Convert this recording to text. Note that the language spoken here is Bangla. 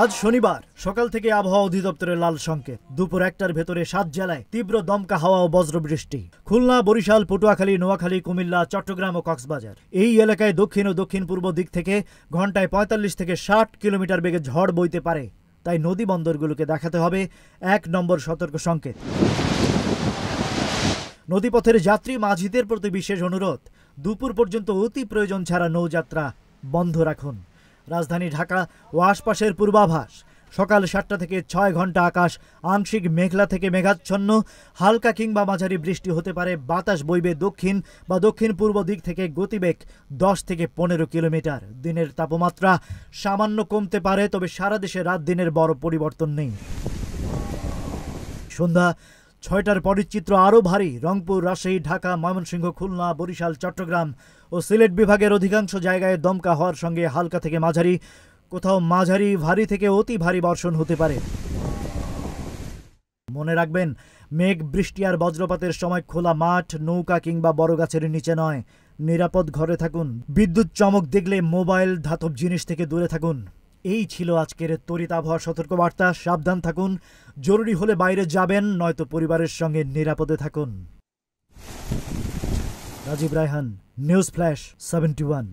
আজ শনিবার সকাল থেকে আবহাওয়া অধিদপ্তরের লাল সংকেত। দুপুর ১টার ভেতরে ৭ জেলায় তীব্র দমকা হাওয়া ও বজ্রবৃষ্টি। খুলনা, বরিশাল, পটুয়াখালী, নোয়াখালী, কুমিল্লা, চট্টগ্রাম ও কক্সবাজার। এই এলাকায় দক্ষিণ ও দক্ষিণ পূর্ব দিক থেকে ঘন্টায় ৪৫ থেকে ৬০ কিলোমিটার বেগে ঝড় বইতে পারে। তাই নদী বন্দরগুলোকে দেখাতে হবে ১ নম্বর সতর্ক সংকেত। নদীপথের যাত্রী মাঝিদের প্রতি বিশেষ অনুরোধ, দুপুর পর্যন্ত অতি প্রয়োজন ছাড়া নৌযাত্রা বন্ধ রাখুন। রাজধানী ঢাকা ও আশপাশের পূর্বাভাস, সকাল ৭টা থেকে ৬ ঘন্টা আকাশ আংশিক মেঘলা থেকে মেঘাচ্ছন্ন, হালকা কিংবা মাঝারি বৃষ্টি হতে পারে। বাতাস বইবে দক্ষিণ বা দক্ষিণ পূর্ব দিক থেকে, গতিবেগ ১০ থেকে ১৫ কিলোমিটার। দিনের তাপমাত্রা সামান্য কমতে পারে, তবে সারা দেশে রাত দিনের বড় পরিবর্তন নেই। সন্ধ্যা ৬টার পরের চিত্র আরও ভারী। রংপুর, রাজশাহী, ঢাকা, ময়মনসিংহ, খুলনা, বরিশাল, চট্টগ্রাম ও সিলেট বিভাগের অধিকাংশ জায়গায় দমকা হওয়ার সঙ্গে হালকা থেকে মাঝারি, কোথাও মাঝারি ভারী থেকে অতি ভারী বর্ষণ হতে পারে। মনে রাখবেন, মেঘ, বৃষ্টি আর বজ্রপাতের সময় খোলা মাঠ, নৌকা কিংবা বড় গাছের নিচে নয়, নিরাপদ ঘরে থাকুন। বিদ্যুৎ চমক দেখলে মোবাইল, ধাতব জিনিস থেকে দূরে থাকুন। এই ছিল আজকের তড়িৎ আবহাওয়া সতর্কবার্তা। সাবধান থাকুন, জরুরি হলে বাইরে যাবেন, নয়তো পরিবারের সঙ্গে নিরাপদে থাকুন। Rajib Raihan, news flash 71।